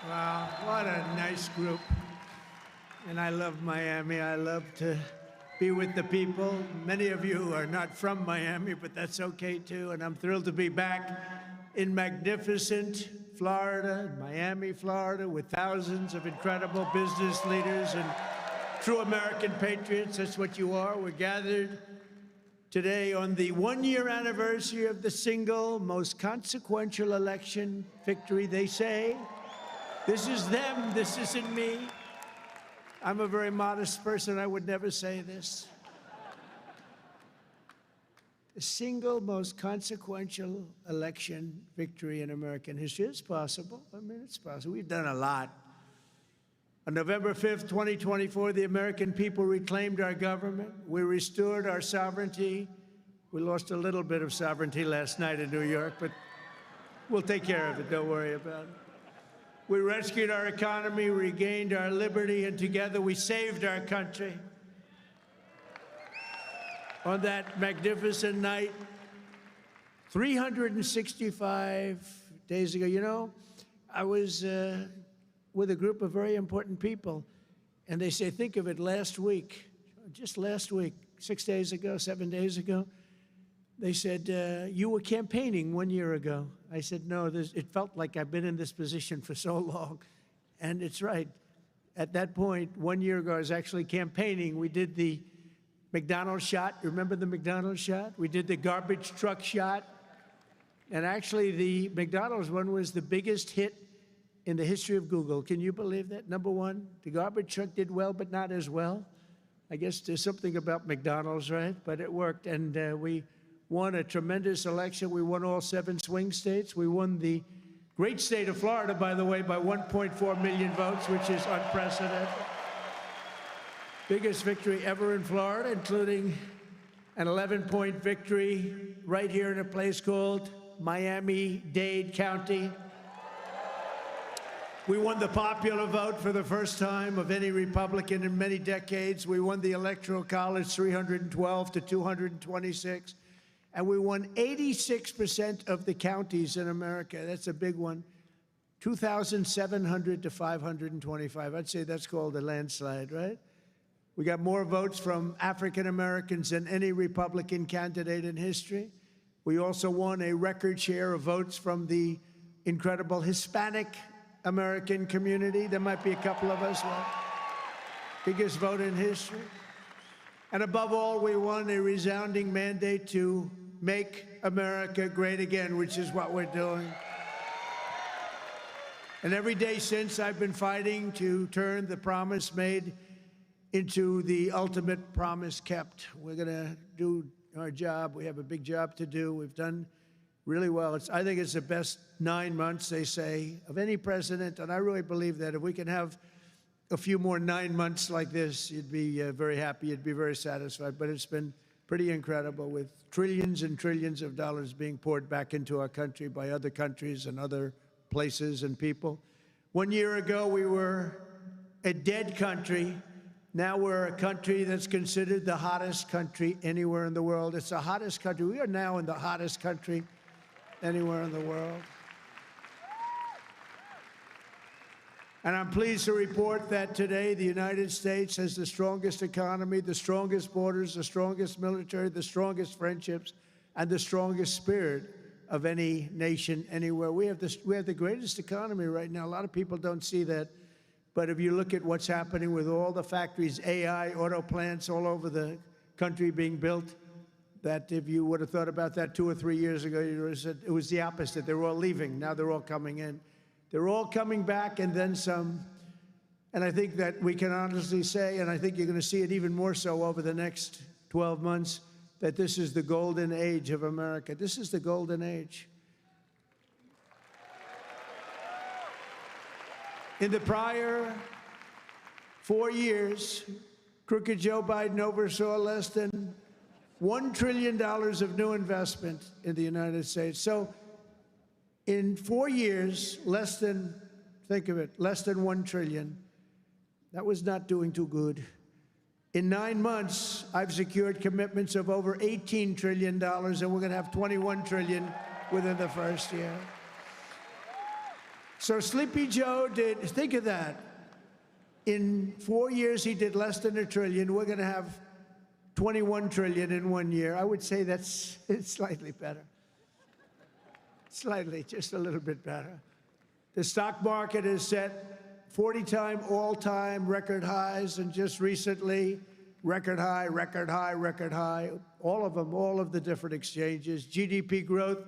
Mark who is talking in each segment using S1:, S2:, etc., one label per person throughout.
S1: Wow, what a nice group. And I love Miami. I love to be with the people. Many of you are not from Miami, but that's okay too. And I'm thrilled to be back in magnificent Florida, Miami, Florida, with thousands of incredible business leaders and true American patriots. That's what you are. We're gathered today on the one-year anniversary of the single most consequential election victory, they say. This is them, this isn't me. I'm a very modest person, I would never say this. The single most consequential election victory in American history. It's possible. I mean, it's possible. We've done a lot. On November 5th, 2024, the American people reclaimed our government. We restored our sovereignty. We lost a little bit of sovereignty last night in New York, but we'll take care of it. Don't worry about it. We rescued our economy, regained our liberty, and together we saved our country. On that magnificent night, 365 days ago, you know, I was with a group of very important people, and they say, think of it, last week, just last week, 6 days ago, 7 days ago, they said, you were campaigning 1 year ago. I said, no, it felt like I've been in this position for so long. And it's right. At that point, 1 year ago, I was actually campaigning. We did the McDonald's shot. Remember the McDonald's shot? We did the garbage truck shot. And actually, the McDonald's one was the biggest hit in the history of Google. Can you believe that? Number one, the garbage truck did well, but not as well. I guess there's something about McDonald's, right? But it worked, and we won a tremendous election. We won all 7 swing states. We won the great state of Florida, by the way, by 1.4 million votes, which is unprecedented. Biggest victory ever in Florida, including an 11-point victory right here in a place called Miami-Dade County. We won the popular vote for the first time of any Republican in many decades. We won the Electoral College 312 to 226. And we won 86% of the counties in America. That's a big one. 2,700 to 525. I'd say that's called a landslide, right? We got more votes from African Americans than any Republican candidate in history. We also won a record share of votes from the incredible Hispanic American community. There might be a couple of us. Well, biggest vote in history. And above all, we won a resounding mandate to make America great again, which is what we're doing. And every day since, I've been fighting to turn the promise made into the ultimate promise kept. We're going to do our job. We have a big job to do. We've done really well. I think it's the best 9 months, they say, of any president, and I really believe that if we can have a few more 9 months like this, you'd be very happy, you'd be very satisfied. But it's been pretty incredible, with trillions and trillions of dollars being poured back into our country by other countries and other places and people. 1 year ago, we were a dead country. Now we're a country that's considered the hottest country anywhere in the world. It's the hottest country. We are now in the hottest country anywhere in the world. And I'm pleased to report that today the United States has the strongest economy, the strongest borders, the strongest military, the strongest friendships, and the strongest spirit of any nation anywhere. We have the greatest economy right now. A lot of people don't see that. But if you look at what's happening with all the factories, AI, auto plants all over the country being built, that if you would have thought about that 2 or 3 years ago, you would have said it was the opposite. They were all leaving. Now they're all coming in. They're all coming back, and then some. And I think that we can honestly say, and I think you're going to see it even more so over the next 12 months, that this is the golden age of America. This is the golden age. In the prior 4 years, crooked Joe Biden oversaw less than $1 trillion of new investment in the United States. So in 4 years, less than, think of it, less than 1 trillion. That was not doing too good. In 9 months, I've secured commitments of over $18 trillion, and we're going to have $21 trillion within the first year. So Sleepy Joe did, think of that. In 4 years, he did less than $1 trillion. We're going to have 21 trillion in 1 year. I would say it's slightly better. Slightly, just a little bit better. The stock market is set 40-time all-time record highs, and just recently, record high, record high, record high. All of them, all of the different exchanges. GDP growth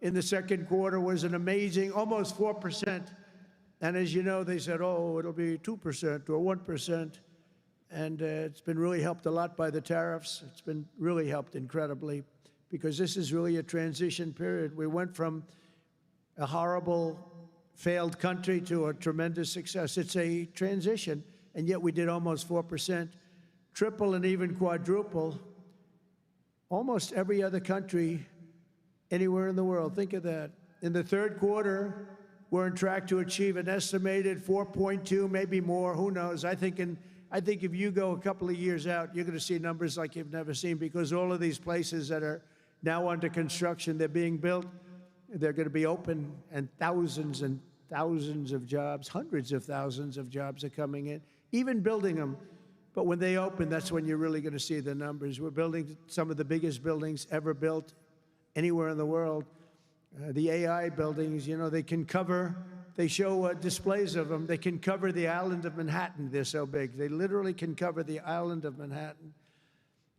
S1: in the second quarter was an amazing, almost 4%. And as you know, they said, oh, it'll be 2% or 1%. And it's been really helped a lot by the tariffs. It's been really helped incredibly, because this is really a transition period. We went from a horrible, failed country to a tremendous success. It's a transition, and yet we did almost 4%, triple and even quadruple. Almost every other country anywhere in the world. Think of that. In the third quarter, we're on track to achieve an estimated 4.2, maybe more. Who knows? I think if you go a couple of years out, you're going to see numbers like you've never seen, because all of these places that are now under construction, they're being built, they're going to be open, and thousands of jobs, hundreds of thousands of jobs are coming in, even building them. But when they open, that's when you're really going to see the numbers. We're building some of the biggest buildings ever built anywhere in the world. The AI buildings, you know, they can cover, they show displays of them. They can cover the island of Manhattan. They're so big. They literally can cover the island of Manhattan.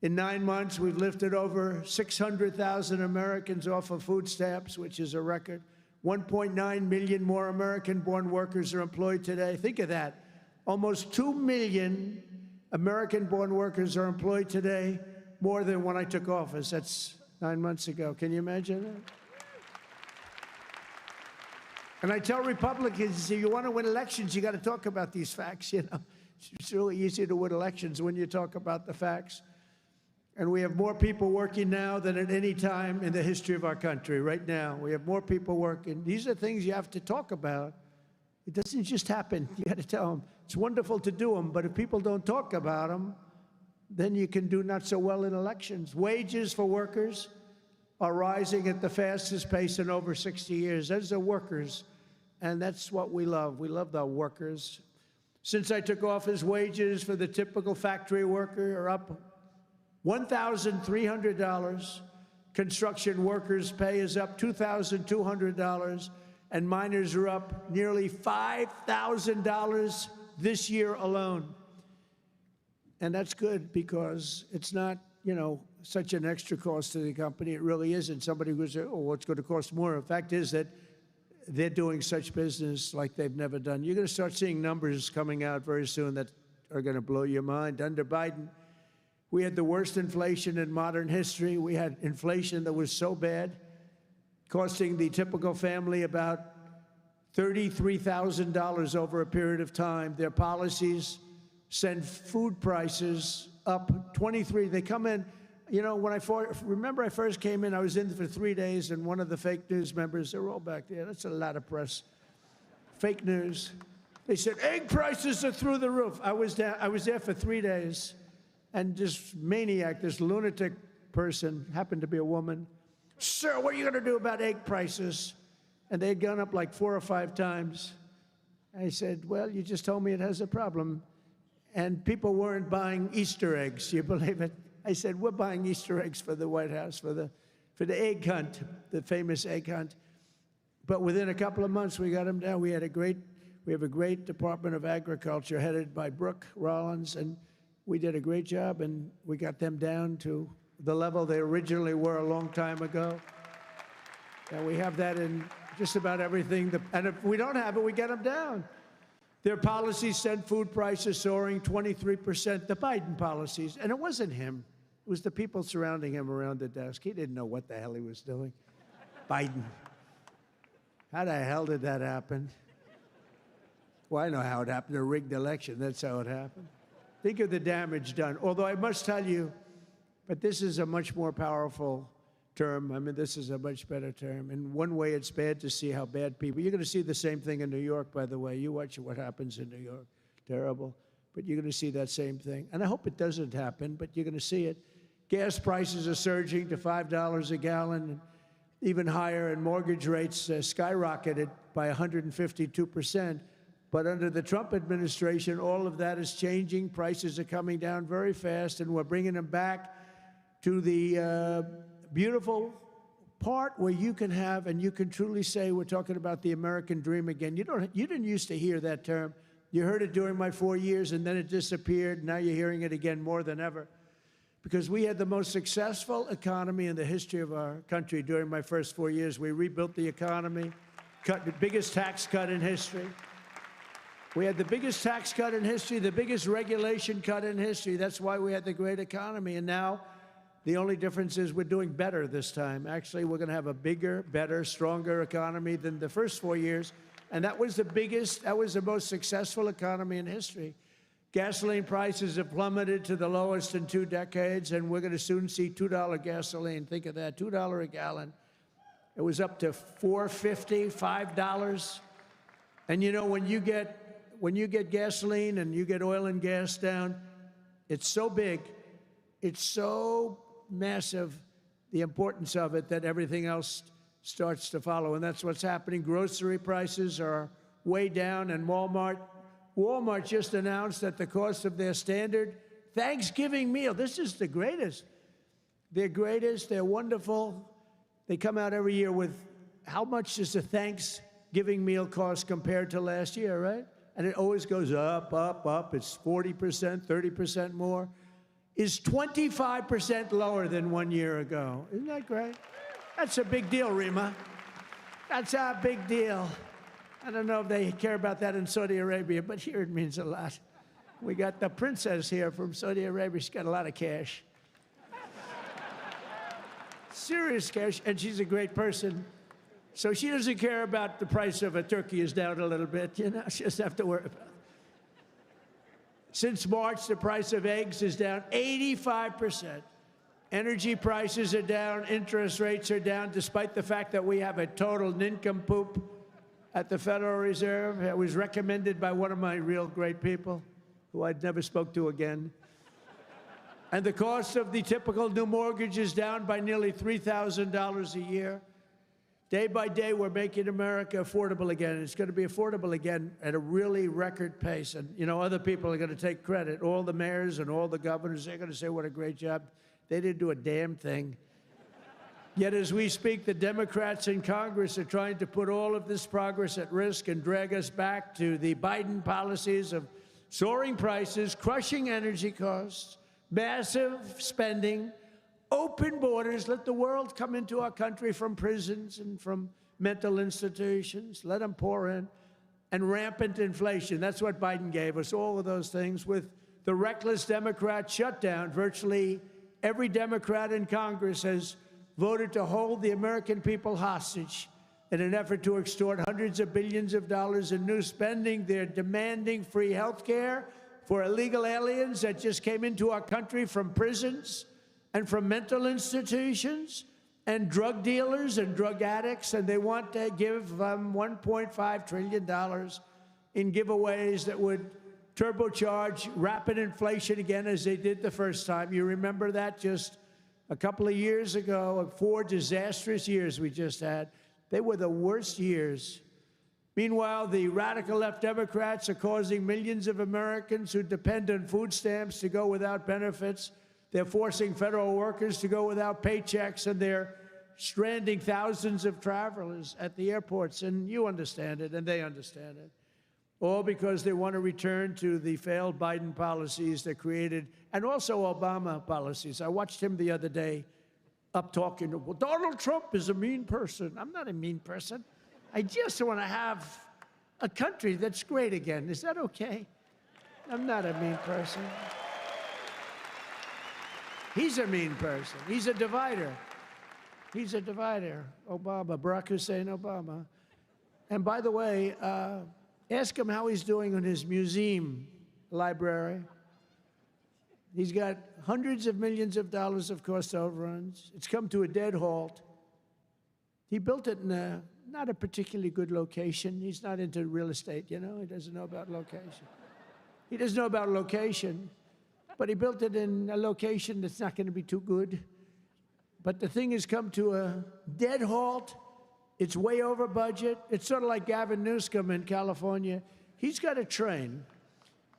S1: In 9 months, we've lifted over 600,000 Americans off of food stamps, which is a record. 1.9 million more American-born workers are employed today. Think of that. Almost 2 million American-born workers are employed today, more than when I took office. That's 9 months ago. Can you imagine that? And I tell Republicans, if you want to win elections, you got to talk about these facts, you know. It's really easy to win elections when you talk about the facts. And we have more people working now than at any time in the history of our country. Right now, we have more people working. These are things you have to talk about. It doesn't just happen. You got to tell them. It's wonderful to do them, but if people don't talk about them, then you can do not so well in elections. Wages for workers are rising at the fastest pace in over 60 years. Those are workers, and that's what we love. We love the workers. Since I took office, wages for the typical factory worker are up $1,300. Construction workers' pay is up $2,200, and miners are up nearly $5,000 this year alone. And that's good, because it's not, you know, such an extra cost to the company. It really isn't. Somebody would say, oh, what's going to cost more? The fact is that they're doing such business like they've never done. You're going to start seeing numbers coming out very soon that are going to blow your mind. Under Biden, we had the worst inflation in modern history. We had inflation that was so bad, costing the typical family about $33,000 over a period of time. Their policies send food prices up 23. They come in, you know, when I first came in, I was in for 3 days, and one of the fake news members, they're all back there. That's a lot of press. Fake news. They said, egg prices are through the roof. I was there for 3 days, and this maniac, this lunatic person, happened to be a woman. Sir, what are you going to do about egg prices? And they'd gone up like 4 or 5 times. I said, well, you just told me it has a problem. And people weren't buying Easter eggs. You believe it? I said, we're buying Easter eggs for the White House, for the egg hunt, the famous egg hunt. But within a couple of months, we got them down. We have a great Department of Agriculture headed by Brooke Rollins, and we did a great job, and we got them down to the level they originally were a long time ago. And we have that in just about everything. And if we don't have it, we get them down. Their policies sent food prices soaring 23%, the Biden policies. And it wasn't him. It was the people surrounding him around the desk. He didn't know what the hell he was doing. Biden. How the hell did that happen? Well, I know how it happened. A rigged election. That's how it happened. Think of the damage done. Although I must tell you, but this is a much more powerful term. I mean, this is a much better term. In one way, it's bad to see how bad people... You're going to see the same thing in New York, by the way. You watch what happens in New York. Terrible. But you're going to see that same thing. And I hope it doesn't happen, but you're going to see it. Gas prices are surging to $5 a gallon. even higher, and mortgage rates skyrocketed by 152%. But under the Trump administration, all of that is changing. Prices are coming down very fast, and we're bringing them back to the beautiful part where you can have, and you can truly say, we're talking about the American dream again. You didn't used to hear that term. You heard it during my 4 years, and then it disappeared. Now you're hearing it again more than ever. Because we had the most successful economy in the history of our country during my first 4 years. We rebuilt the economy, cut the biggest tax cut in history. We had the biggest tax cut in history, the biggest regulation cut in history. That's why we had the great economy. And now the only difference is we're doing better this time. Actually, we're going to have a bigger, better, stronger economy than the first 4 years. And that was the biggest, that was the most successful economy in history. Gasoline prices have plummeted to the lowest in 2 decades, and we're going to soon see $2 gasoline. Think of that, $2 a gallon. It was up to $4.50, $5. And you know, when you get gasoline and you get oil and gas down, it's so big, it's so massive, the importance of it, that everything else starts to follow. And that's what's happening. Grocery prices are way down, and Walmart just announced that the cost of their standard Thanksgiving meal, this is the greatest. They're greatest, they're wonderful. They come out every year with how much does a Thanksgiving meal cost compared to last year, right? And it always goes up, up, up. It's 40%, 30% more. Is 25% lower than 1 year ago. Isn't that great? That's a big deal, Rima. That's a big deal. I don't know if they care about that in Saudi Arabia, but here it means a lot. We got the princess here from Saudi Arabia. She's got a lot of cash. Serious cash, and she's a great person. So she doesn't care about the price of a turkey is down a little bit, you know, she doesn't have to worry about it. Since March, the price of eggs is down 85%. Energy prices are down, interest rates are down, despite the fact that we have a total nincompoop at the Federal Reserve. It was recommended by one of my real great people, who I'd never spoke to again. And the cost of the typical new mortgage is down by nearly $3,000 a year. Day by day, we're making America affordable again. It's going to be affordable again at a really record pace. And, you know, other people are going to take credit. All the mayors and all the governors, they're going to say what a great job. They didn't do a damn thing. Yet as we speak, the Democrats in Congress are trying to put all of this progress at risk and drag us back to the Biden policies of soaring prices, crushing energy costs, massive spending, open borders, let the world come into our country from prisons and from mental institutions, let them pour in, and rampant inflation. That's what Biden gave us, all of those things. With the reckless Democrat shutdown, virtually every Democrat in Congress has voted to hold the American people hostage in an effort to extort hundreds of billions of dollars in new spending. They're demanding free health care for illegal aliens that just came into our country from prisons and from mental institutions, and drug dealers and drug addicts, and they want to give $1.5 trillion in giveaways that would turbocharge rapid inflation again, as they did the first time. You remember that just a couple of years ago, 4 disastrous years we just had. They were the worst years. Meanwhile, the radical left Democrats are causing millions of Americans who depend on food stamps to go without benefits. They're forcing federal workers to go without paychecks, and they're stranding thousands of travelers at the airports. And you understand it, and they understand it. All because they want to return to the failed Biden policies that created, and also Obama policies. I watched him the other day up talking, well, Donald Trump is a mean person. I'm not a mean person. I just want to have a country that's great again. Is that okay? I'm not a mean person. He's a mean person. He's a divider. He's a divider. Obama, Barack Hussein Obama. And by the way, ask him how he's doing on his museum library. He's got hundreds of millions of dollars of cost overruns. It's come to a dead halt. He built it in not a particularly good location. He's not into real estate, you know? He doesn't know about location. He doesn't know about location. But he built it in a location that's not going to be too good. but the thing has come to a dead halt. It's way over budget. It's sort of like Gavin Newsom in California. He's got a train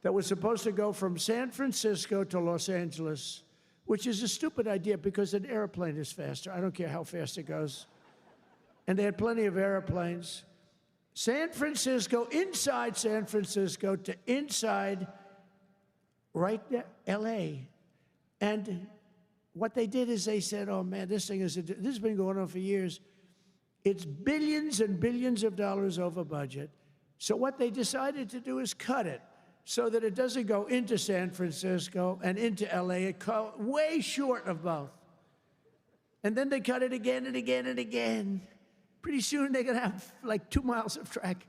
S1: that was supposed to go from San Francisco to Los Angeles, which is a stupid idea because an airplane is faster. I don't care how fast it goes. And they had plenty of airplanes. San Francisco, inside San Francisco to inside right there, LA. And what they did is they said, oh man, this has been going on for years. It's billions and billions of dollars over budget. So what they decided to do is cut it so that it doesn't go into San Francisco and into LA. It way short of both. And then they cut it again and again and again. Pretty soon they're going to have like 2 miles of track.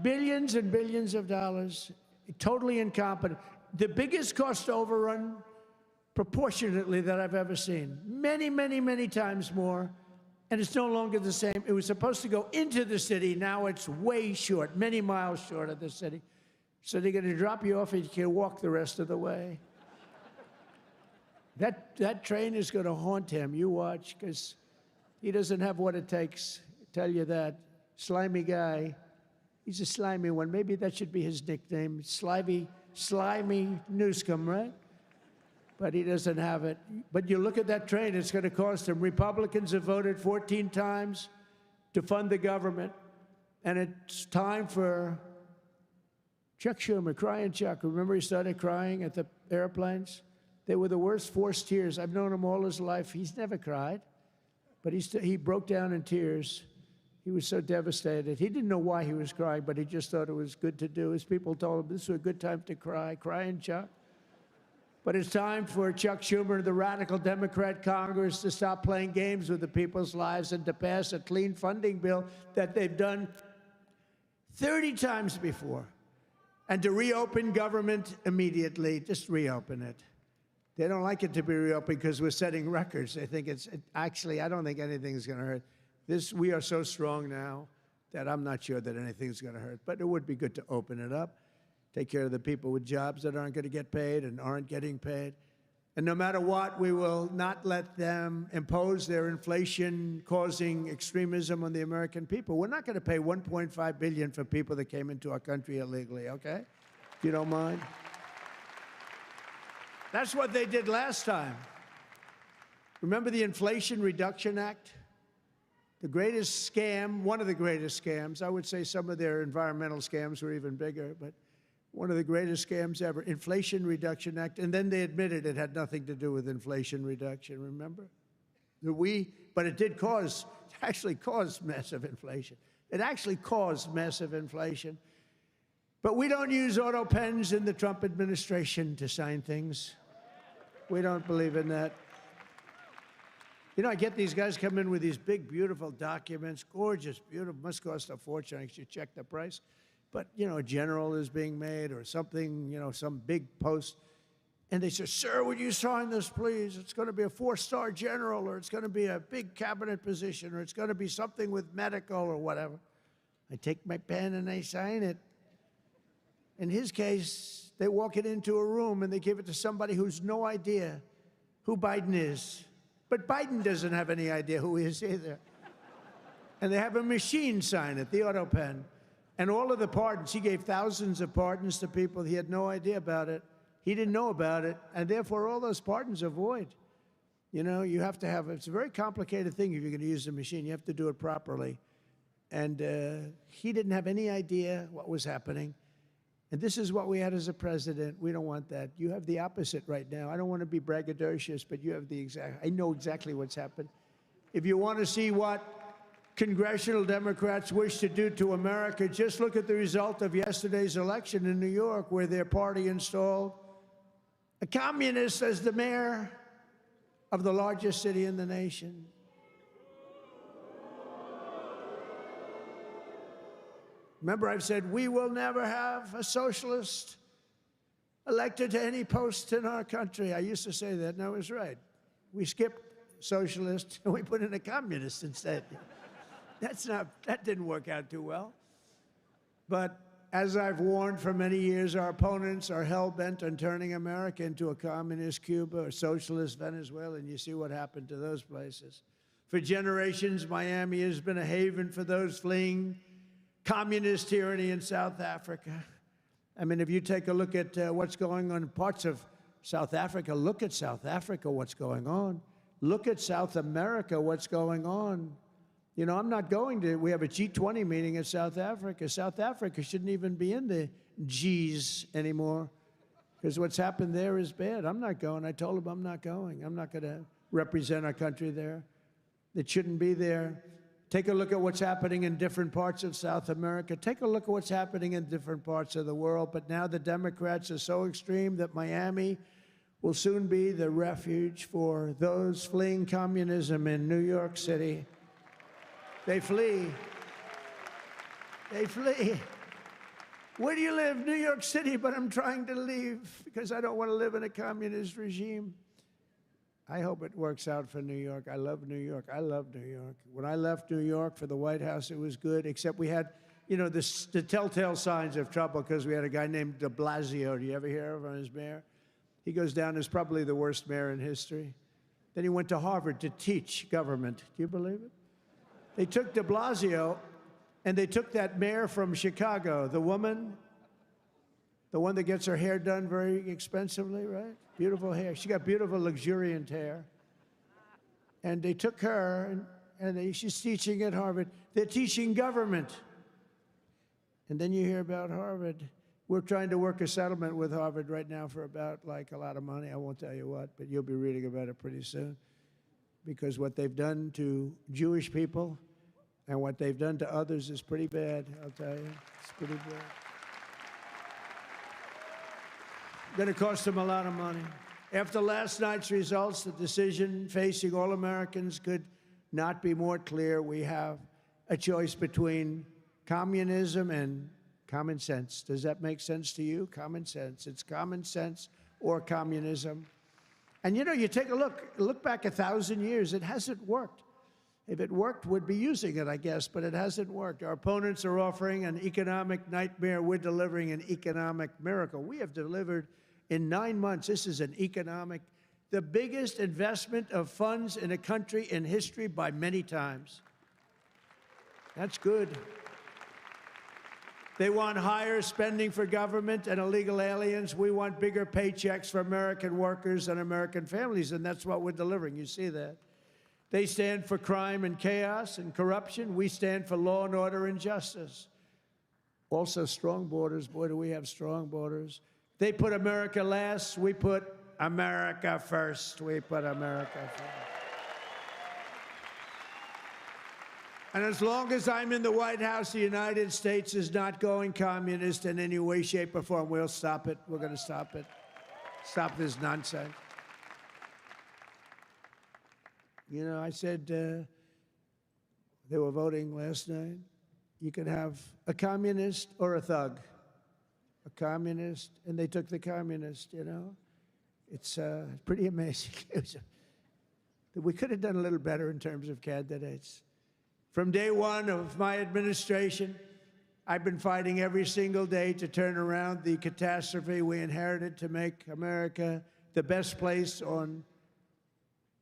S1: Billions and billions of dollars, totally incompetent. The biggest cost overrun proportionately that I've ever seen. Many, many, many times more. And it's no longer the same. It was supposed to go into the city. Now it's way short, many miles short of the city. So they're going to drop you off and you can walk the rest of the way. That train is going to haunt him. You watch, because he doesn't have what it takes. I tell you that. Slimy guy. He's a slimy one. Maybe that should be his nickname. Slimy Newsom, right? But he doesn't have it. But you look at that train, it's going to cost him. Republicans have voted 14 times to fund the government. And it's time for Chuck Schumer, crying Chuck. Remember he started crying at the airplanes? They were the worst forced tears. I've known him all his life. He's never cried. But he broke down in tears. He was so devastated. He didn't know why he was crying, but he just thought it was good to do. His people told him this was a good time to cry. Crying Chuck. But it's time for Chuck Schumer and the radical Democrat Congress to stop playing games with the people's lives and to pass a clean funding bill that they've done 30 times before. And to reopen government immediately. Just reopen it. They don't like it to be reopened because we're setting records. They think actually, I don't think anything's going to hurt. We are so strong now that I'm not sure that anything's going to hurt. But it would be good to open it up. Take care of the people with jobs that aren't going to get paid and aren't getting paid. And no matter what, we will not let them impose their inflation-causing extremism on the American people. We're not going to pay $1.5 billion for people that came into our country illegally, okay? If you don't mind. That's what they did last time. Remember the Inflation Reduction Act? The greatest scam, one of the greatest scams. I would say some of their environmental scams were even bigger, but one of the greatest scams ever, Inflation Reduction Act. And then they admitted it had nothing to do with inflation reduction, remember? But it did actually caused massive inflation. It actually caused massive inflation. But we don't use auto pens in the Trump administration to sign things. We don't believe in that. You know, I get these guys come in with these big, beautiful documents, gorgeous, beautiful, must cost a fortune. I should check the price. But, you know, a general is being made or something, you know, some big post. And they say, sir, would you sign this, please? It's going to be a 4-star general, or it's going to be a big cabinet position, or it's going to be something with medical or whatever. I take my pen and I sign it. In his case, they walk it into a room and they give it to somebody who's no idea who Biden is. But Biden doesn't have any idea who he is either. And they have a machine sign it, the auto pen. And all of the pardons, he gave thousands of pardons to people. He had no idea about it. He didn't know about it. And therefore, all those pardons are void. You know, you have to have, it's a very complicated thing if you're going to use the machine. You have to do it properly. And he didn't have any idea what was happening. And this is what we had as a president. We don't want that. You have the opposite right now. I don't want to be braggadocious, but you have the exact, I know exactly what's happened. If you want to see what congressional Democrats wish to do to America, just look at the result of yesterday's election in New York, where their party installed a communist as the mayor of the largest city in the nation. Remember, I've said we will never have a socialist elected to any post in our country. I used to say that, and I was right. We skipped socialist and we put in a communist instead. That didn't work out too well. But As I've warned for many years, our opponents are hell-bent on turning America into a communist Cuba or socialist Venezuela, and you see what happened to those places. For generations, Miami has been a haven for those fleeing communist tyranny in South Africa. I mean, if you take a look at what's going on in parts of South Africa, look at South Africa, what's going on. Look at South America, what's going on. You know, I'm not going to, we have a G20 meeting in South Africa. South Africa shouldn't even be in the Gs anymore because what's happened there is bad. I'm not going. I told them I'm not going. I'm not going to represent our country there. It shouldn't be there. Take a look at what's happening in different parts of South America. Take a look at what's happening in different parts of the world. But now the Democrats are so extreme that Miami will soon be the refuge for those fleeing communism in New York City. They flee. They flee. Where do you live? New York City, but I'm trying to leave because I don't want to live in a communist regime. I hope it works out for New York. I love New York. I love New York. When I left New York for the White House, it was good, except we had, you know, the telltale signs of trouble because we had a guy named de Blasio. Do you ever hear of him as mayor? He goes down as probably the worst mayor in history. Then he went to Harvard to teach government. Do you believe it? They took de Blasio, and they took that mayor from Chicago, the woman, the one that gets her hair done very expensively, right? Beautiful hair. She got beautiful, luxuriant hair. And they took her, and she's teaching at Harvard. They're teaching government. And then you hear about Harvard. We're trying to work a settlement with Harvard right now for about, like, a lot of money. I won't tell you what, but you'll be reading about it pretty soon. Because what they've done to Jewish people and what they've done to others is pretty bad, I'll tell you. It's pretty bad. Going to cost them a lot of money. After last night's results, the decision facing all Americans could not be more clear. We have a choice between communism and common sense. Does that make sense to you? Common sense. It's common sense or communism. And you know, you take a look back 1,000 years, it hasn't worked. If it worked, we'd be using it, I guess, but it hasn't worked. Our opponents are offering an economic nightmare. We're delivering an economic miracle. We have delivered in 9 months, this is an economic, the biggest investment of funds in a country in history by many times. That's good. They want higher spending for government and illegal aliens. We want bigger paychecks for American workers and American families, and that's what we're delivering. You see that. They stand for crime and chaos and corruption. We stand for law and order and justice. Also, strong borders. Boy, do we have strong borders. They put America last. We put America first. We put America first. And as long as I'm in the White House, the United States is not going communist in any way, shape, or form. We'll stop it. We're going to stop it. Stop this nonsense. You know, I said they were voting last night. You could have a communist or a thug. A communist, and they took the communist, you know. It's pretty amazing. We could have done a little better in terms of candidates. From day one of my administration, I've been fighting every single day to turn around the catastrophe we inherited to make America the best place on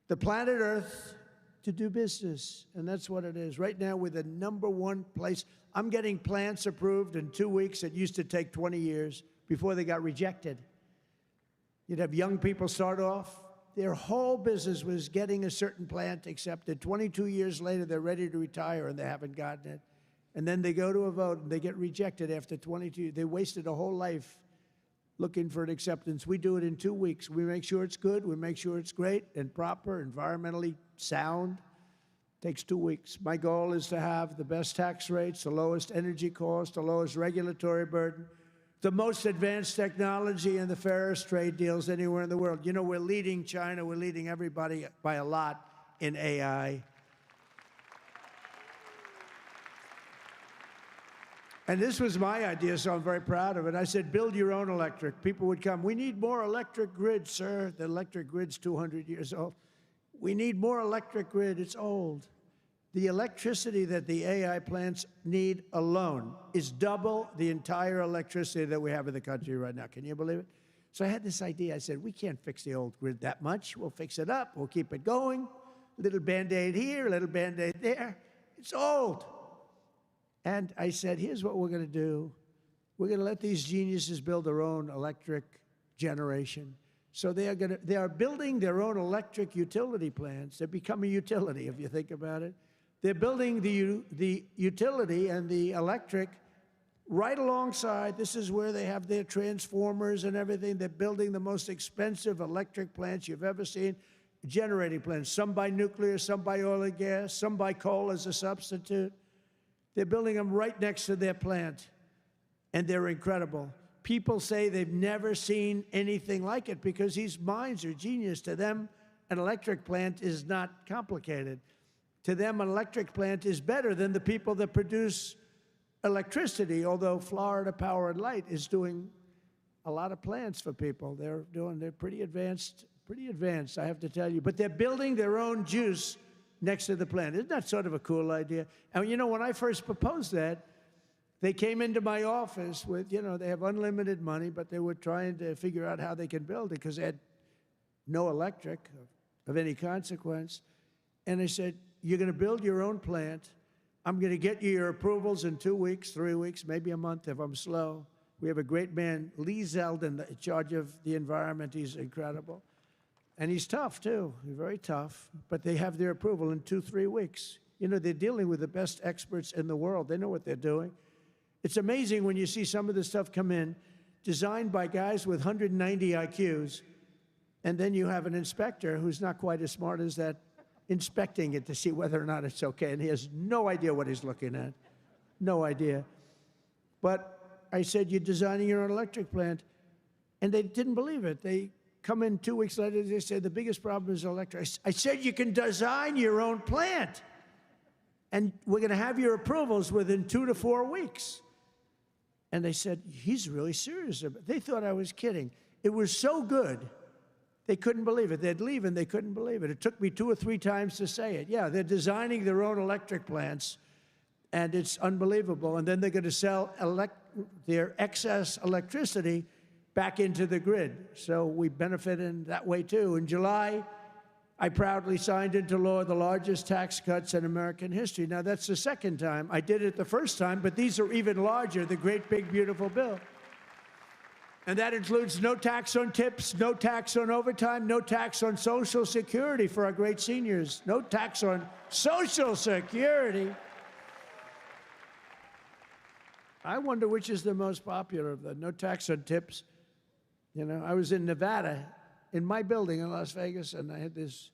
S1: the planet Earth to do business. And that's what it is. Right now, we're the #1 place. I'm getting plants approved in 2 weeks. It used to take 20 years before they got rejected. You'd have young people start off. Their whole business was getting a certain plant accepted. 22 years later, they're ready to retire, and they haven't gotten it. And then they go to a vote, and they get rejected after 22. They wasted a whole life looking for an acceptance. We do it in 2 weeks. We make sure it's good. We make sure it's great and proper, environmentally sound. Takes 2 weeks. My goal is to have the best tax rates, the lowest energy cost, the lowest regulatory burden, the most advanced technology, and the fairest trade deals anywhere in the world. You know, we're leading China. We're leading everybody by a lot in AI. And this was my idea, so I'm very proud of it. I said, build your own electric. People would come. We need more electric grid, sir. The electric grid's 200 years old. We need more electric grid. It's old. The electricity that the AI plants need alone is double the entire electricity that we have in the country right now. Can you believe it? So I had this idea. I said, we can't fix the old grid that much. We'll fix it up. We'll keep it going. A little Band-Aid here, a little Band-Aid there. It's old. And I said, here's what we're going to do. We're going to let these geniuses build their own electric generation. So they are building their own electric utility plants. They become a utility, if you think about it. They're building the utility and the electric right alongside. This is where they have their transformers and everything. They're building the most expensive electric plants you've ever seen, generating plants, some by nuclear, some by oil and gas, some by coal as a substitute. They're building them right next to their plant, and they're incredible. People say they've never seen anything like it because these minds are genius. To them, an electric plant is not complicated. To them, an electric plant is better than the people that produce electricity, although Florida Power and Light is doing a lot of plants for people. They're pretty advanced, I have to tell you. But they're building their own juice next to the plant. Isn't that sort of a cool idea? And you know, when I first proposed that, they came into my office with, you know, they have unlimited money, but they were trying to figure out how they can build it because they had no electric of any consequence. And I said, you're going to build your own plant. I'm going to get you your approvals in 2 weeks, 3 weeks, maybe a month if I'm slow. We have a great man, Lee Zeldin, in charge of the environment. He's incredible. And he's tough, too. He's very tough. But they have their approval in 2-3 weeks. You know, they're dealing with the best experts in the world. They know what they're doing. It's amazing when you see some of the stuff come in, designed by guys with 190 IQs, and then you have an inspector who's not quite as smart as that, inspecting it to see whether or not it's okay, and he has no idea what he's looking at. No idea. But I said, you're designing your own electric plant, and they didn't believe it. They come in 2 weeks later, they say, the biggest problem is electric. I said, you can design your own plant, and we're going to have your approvals within 2 to 4 weeks. And they said, he's really serious about it. They thought I was kidding. It was so good, they couldn't believe it. They'd leave and they couldn't believe it. It took me 2 or 3 times to say it. Yeah, they're designing their own electric plants, and it's unbelievable. And then they're going to sell their excess electricity back into the grid. So we benefit in that way, too. In July, I proudly signed into law the largest tax cuts in American history. Now, that's the second time. I did it the first time, but these are even larger, the great, big, beautiful bill. And that includes no tax on tips, no tax on overtime, no tax on Social Security for our great seniors, no tax on Social Security. I wonder which is the most popular of the no tax on tips. You know, I was in Nevada, in my building in Las Vegas, and I had this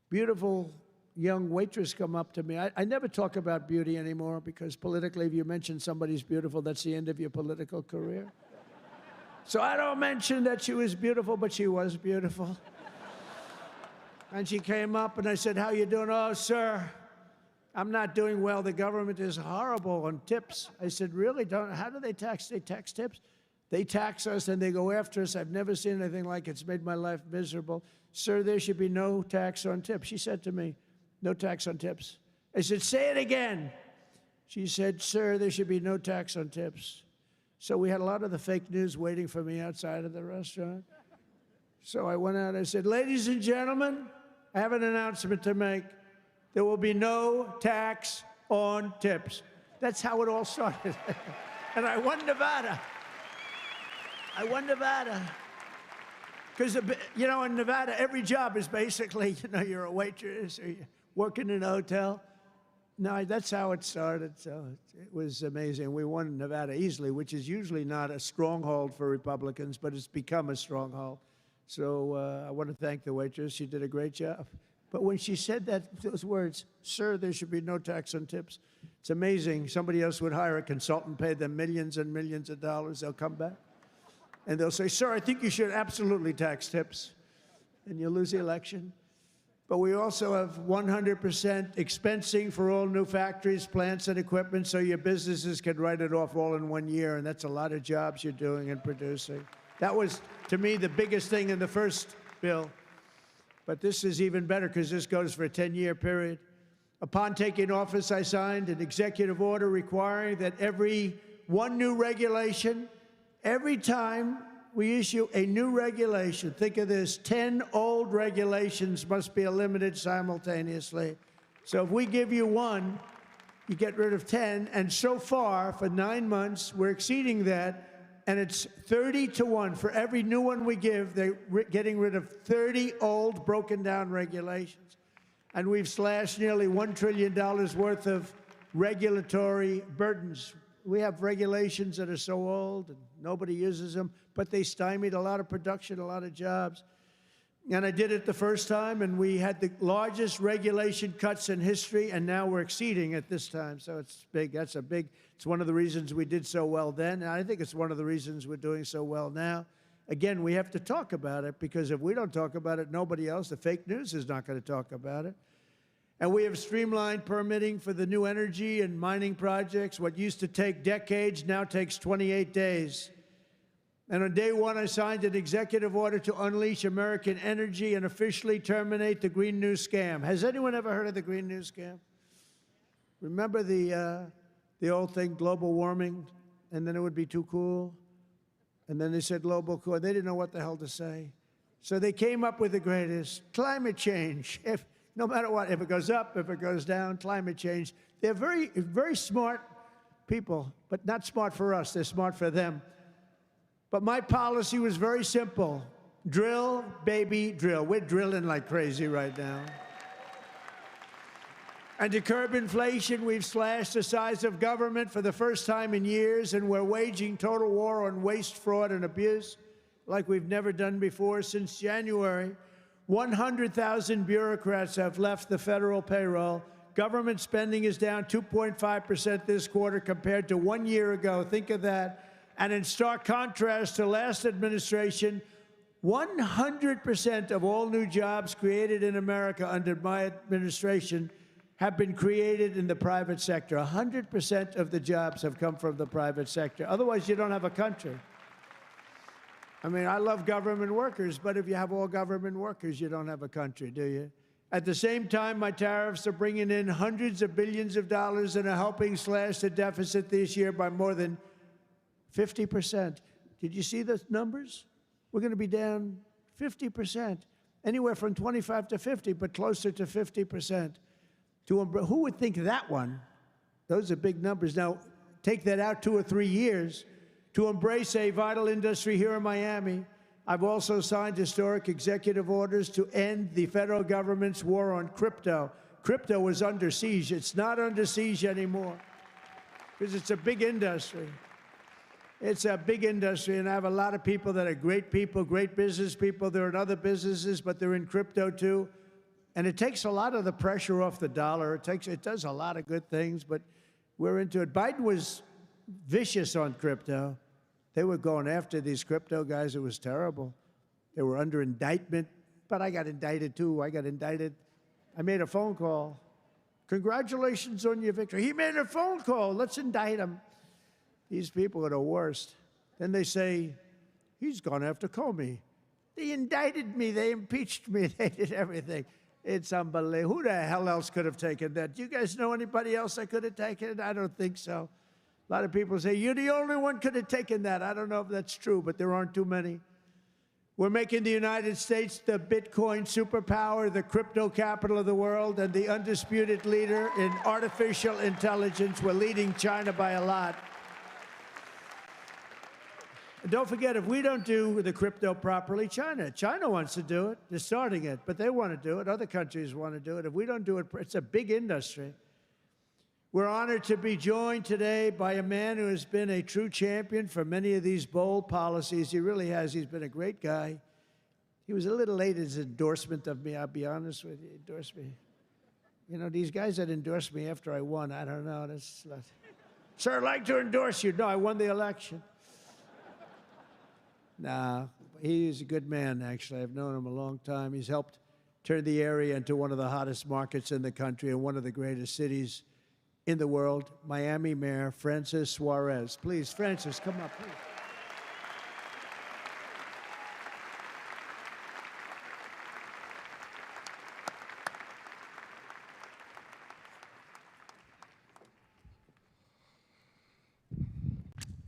S1: beautiful young waitress come up to me. I never talk about beauty anymore because politically, if you mention somebody's beautiful, that's the end of your political career. So I don't mention that she was beautiful, but she was beautiful. And she came up and I said, how you doing? Oh, sir, I'm not doing well. The government is horrible on tips. I said, really? How do they tax? They tax tips? They tax us and they go after us. I've never seen anything like it. It's made my life miserable. Sir, there should be no tax on tips. She said to me, no tax on tips. I said, say it again. She said, sir, there should be no tax on tips. So we had a lot of the fake news waiting for me outside of the restaurant. So I went out and I said, ladies and gentlemen, I have an announcement to make. There will be no tax on tips. That's how it all started. And I won Nevada. I won Nevada. Because, you know, in Nevada, every job is basically, you know, you're a waitress or you're working in a hotel. No, that's how it started. So it was amazing. We won Nevada easily, which is usually not a stronghold for Republicans, but it's become a stronghold. So I want to thank the waitress. She did a great job. But when she said those words, sir, there should be no tax on tips, it's amazing. Somebody else would hire a consultant, pay them millions and millions of dollars. They'll come back. And they'll say, sir, I think you should absolutely tax tips. And you'll lose the election. But we also have 100% expensing for all new factories, plants, and equipment, so your businesses can write it off all in 1 year, and that's a lot of jobs you're doing and producing. That was, to me, the biggest thing in the first bill. But this is even better because this goes for a 10-year period. Upon taking office, I signed an executive order requiring that every time we issue a new regulation, think of this, 10 old regulations must be eliminated simultaneously. So if we give you one, you get rid of 10, and so far, for 9 months, we're exceeding that, and it's 30 to 1. For every new one we give, they're getting rid of 30 old, broken-down regulations. And we've slashed nearly $1 trillion worth of regulatory burdens. We have regulations that are so old, and nobody uses them, but they stymied a lot of production, a lot of jobs. And I did it the first time, and we had the largest regulation cuts in history, and now we're exceeding it this time. So it's big. It's one of the reasons we did so well then, and I think it's one of the reasons we're doing so well now. Again, we have to talk about it, because if we don't talk about it, nobody else, the fake news, is not going to talk about it. And we have streamlined permitting for the new energy and mining projects. What used to take decades now takes 28 days. And on day one, I signed an executive order to unleash American energy and officially terminate the Green New Scam. Has anyone ever heard of the Green New Scam? Remember the old thing, global warming, and then it would be too cool? And then they said global cool. They didn't know what the hell to say. So they came up with the greatest, climate change. No matter what, if it goes up, if it goes down, climate change. They're very, very smart people, but not smart for us. They're smart for them. But my policy was very simple. Drill, baby, drill. We're drilling like crazy right now. And to curb inflation, we've slashed the size of government for the first time in years, and we're waging total war on waste, fraud, and abuse like we've never done before. Since January, 100,000 bureaucrats have left the federal payroll. Government spending is down 2.5% this quarter compared to 1 year ago. Think of that. And in stark contrast to last administration, 100% of all new jobs created in America under my administration have been created in the private sector. 100% of the jobs have come from the private sector. Otherwise, you don't have a country. I mean, I love government workers, but if you have all government workers, you don't have a country, do you? At the same time, my tariffs are bringing in hundreds of billions of dollars and are helping slash the deficit this year by more than 50%. Did you see the numbers? We're going to be down 50%, anywhere from 25 to 50, but closer to 50%. Who would think that one? Those are big numbers. Now, take that out 2 or 3 years. To embrace a vital industry here in Miami, I've also signed historic executive orders to end the federal government's war on crypto. Crypto was under siege. It's not under siege anymore because it's a big industry. It's a big industry, and I have a lot of people that are great people, great business people. They're in other businesses, but they're in crypto too. And it takes a lot of the pressure off the dollar. It does a lot of good things, but we're into it. Biden was vicious on crypto. They were going after these crypto guys. It was terrible. They were under indictment, but I got indicted too. I made a phone call. Congratulations on your victory. He made a phone call. Let's indict him. These people are the worst. Then they say, he's gone after Comey. They indicted me. They impeached me. They did everything. It's unbelievable. Who the hell else could have taken that? Do you guys know anybody else that could have taken it? I don't think so. A lot of people say, you're the only one could have taken that. I don't know if that's true, but there aren't too many. We're making the United States the Bitcoin superpower, the crypto capital of the world, and the undisputed leader in artificial intelligence. We're leading China by a lot. And don't forget, if we don't do the crypto properly, China wants to do it. They're starting it, but they want to do it. Other countries want to do it. If we don't do it, it's a big industry. We're honored to be joined today by a man who has been a true champion for many of these bold policies. He really has. He's been a great guy. He was a little late in his endorsement of me, I'll be honest with you. He endorsed me. You know, these guys that endorsed me after I won, I don't know. Sir, I'd like to endorse you. No, I won the election. No, he's a good man, actually. I've known him a long time. He's helped turn the area into one of the hottest markets in the country and one of the greatest cities in the world. Miami Mayor Francis Suarez. Please, Francis, come up, please.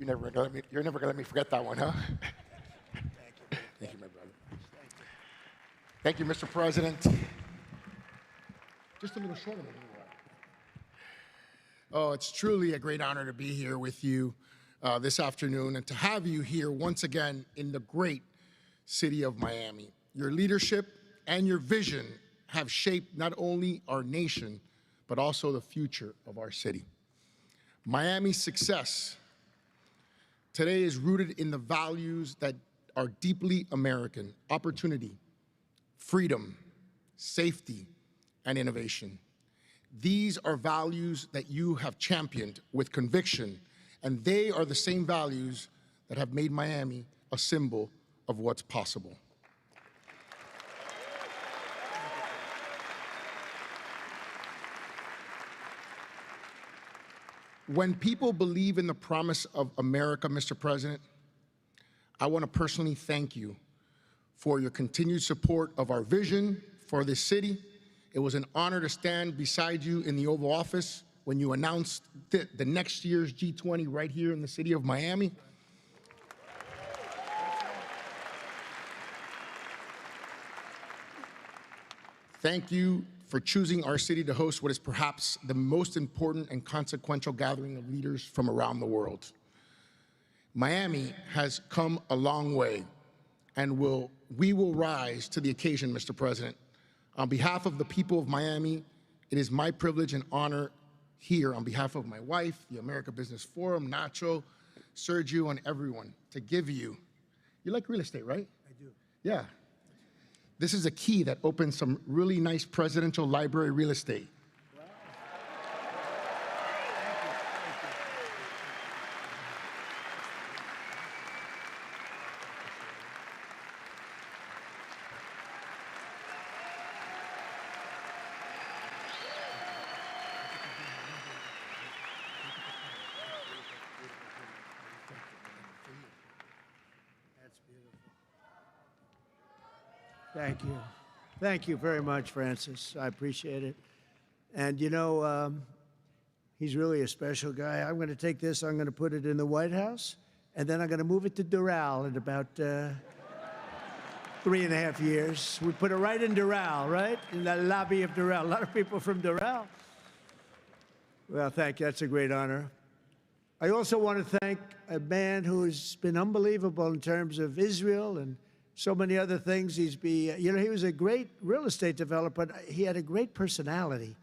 S2: you're never gonna let me forget that one, huh? Thank you, my brother. Thank you, Mr. President. Just a little shorter than you are. Oh, it's truly a great honor to be here with you this afternoon and to have you here once again in the great city of Miami. Your leadership and your vision have shaped not only our nation, but also the future of our city. Miami's success today is rooted in the values that are deeply American: opportunity, freedom, safety, and innovation. These are values that you have championed with conviction, and they are the same values that have made Miami a symbol of what's possible. When people believe in the promise of America, Mr. President, I want to personally thank you for your continued support of our vision for this city. It was an honor to stand beside you in the Oval Office when you announced the next year's G20 right here in the city of Miami. Thank you for choosing our city to host what is perhaps the most important and consequential gathering of leaders from around the world. Miami has come a long way, and we will rise to the occasion, Mr. President. On behalf of the people of Miami, it is my privilege and honor here, on behalf of my wife, the America Business Forum, Nacho, Sergio, and everyone, to give you like real estate, right?
S1: I do.
S2: Yeah. This is a key that opens some really nice presidential library real estate.
S1: Wow. That's beautiful. Thank you. Thank you very much, Francis. I appreciate it. And you know, he's really a special guy. I'm going to take this, I'm going to put it in the White House, and then I'm going to move it to Doral in about 3.5 years. We put it right in Doral, right? In the lobby of Doral. A lot of people from Doral. Well, thank you. That's a great honor. I also want to thank a man who's been unbelievable in terms of Israel and so many other things. You know, he was a great real estate developer, but he had a great personality.